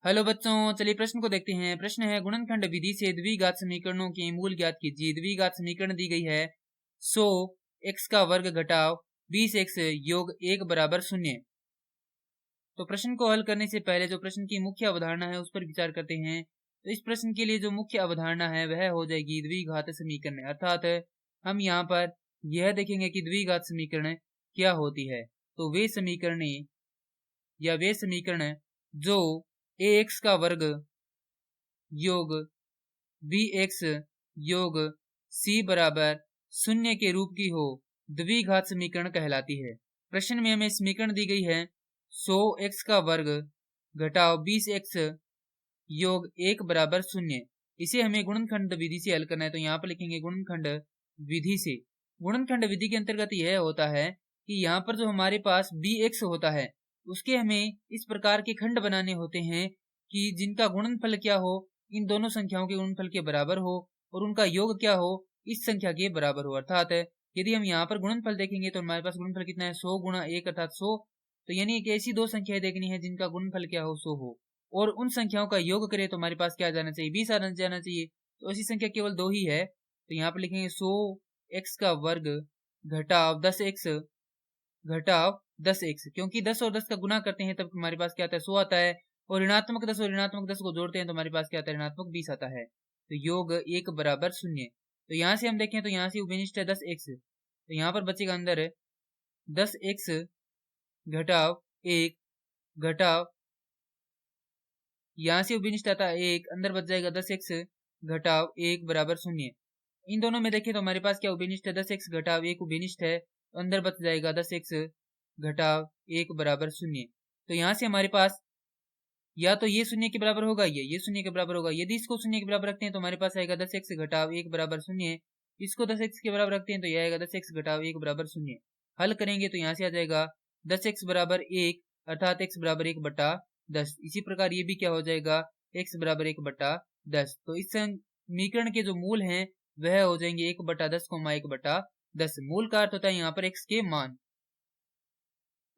Hello बच्चों, चलिए प्रश्न को देखते हैं। प्रश्न है गुणनखंड विधि से द्विघात समीकरणों के मूल ज्ञात कीजिए। द्विघात समीकरण दी गई है 100 x का वर्ग घटाव 20x योग 1 बराबर 0। तो प्रश्न को हल करने से पहले जो प्रश्न की मुख्य अवधारणा है उस पर विचार करते हैं। तो इस प्रश्न के लिए जो मुख्य अवधारणा है वह हो जाएगी द्विघात समीकरण, अर्थात हम यहाँ पर यह देखेंगे कि द्विघात समीकरण क्या होती है। तो वे समीकरण जो ax का वर्ग योग bx योग c बराबर 0 के रूप की हो द्विघात समीकरण कहलाती है। प्रश्न में हमें समीकरण दी गई है 100x का वर्ग घटाव 20x योग 1 बराबर 0। इसे हमें गुणनखंड विधि से हल करना है। तो यहाँ पर लिखेंगे गुणनखंड विधि से। गुणनखंड विधि के अंतर्गत यह होता है कि यहाँ पर जो हमारे पास bx होता है उसके हमें इस प्रकार के खंड बनाने होते हैं कि जिनका गुणनफल क्या हो, इन दोनों संख्याओं के गुणनफल के बराबर हो और उनका योग क्या हो, इस संख्या के बराबर हो। अर्थात यदि हम यहाँ पर गुणनफल देखेंगे तो हमारे पास गुणनफल कितना है 100 गुणा 1 अर्थात 100। तो यानी एक ऐसी दो संख्याएं देखनी है जिनका गुणनफल क्या हो 100 हो और उन संख्याओं का योग करें तो हमारे पास क्या जाना चाहिए 20 जाना चाहिए। तो ऐसी संख्या केवल दो ही है। तो यहाँ पर लिखेंगे 100x का वर्ग घटाव 10x घटाव 10x, क्योंकि 10 और 10 का गुना करते हैं तब हमारे पास क्या आता है 100 आता है और ऋणात्मक 10 और ऋणात्मक 10 को जोड़ते हैं तो हमारे पास क्या आता है ऋणात्मक 20 आता है। तो योग 1 बराबर 0। तो यहाँ से हम देखें तो यहाँ से उभयनिष्ठ है 10x, तो यहाँ पर बचेगा अंदर 10x घटाव 1 घटाव, यहाँ से उभयनिष्ठ आता है 1, अंदर बच जाएगा 10x घटाव 1 बराबर 0। इन दोनों में देखें तो हमारे पास क्या उभयनिष्ठ है 10x घटाव 1 उभयनिष्ठ है, तो अंदर बच जाएगा 10x घटाव 1 बराबर 0। तो यहाँ से हमारे पास या तो ये 0 के बराबर होगा ये 0 के बराबर होगा। यदि इसको 0 के बराबर रखते हैं तो हमारे पास आएगा 10x घटाव 1 बराबर 0। इसको 10x के बराबर रखते हैं तो यह आएगा 10x घटाव 1 बराबर 0। हल करेंगे तो यहाँ से आ जाएगा 10x बराबर 1 अर्थात x बराबर 1 बटा 10। इसी प्रकार ये भी क्या हो जाएगा x बराबर 1 बटा 10। तो इस समीकरण के जो मूल हैं वह हो जाएंगे 1 बटा 10 1 बटा 10। मूल का अर्थ होता है यहाँ पर x के मान।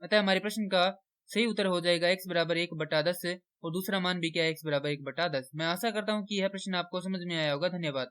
अतः हमारे प्रश्न का सही उत्तर हो जाएगा x बराबर 1 बटा 10 और दूसरा मान भी क्या है x बराबर 1 बटा 10। मैं आशा करता हूँ कि यह प्रश्न आपको समझ में आया होगा। धन्यवाद।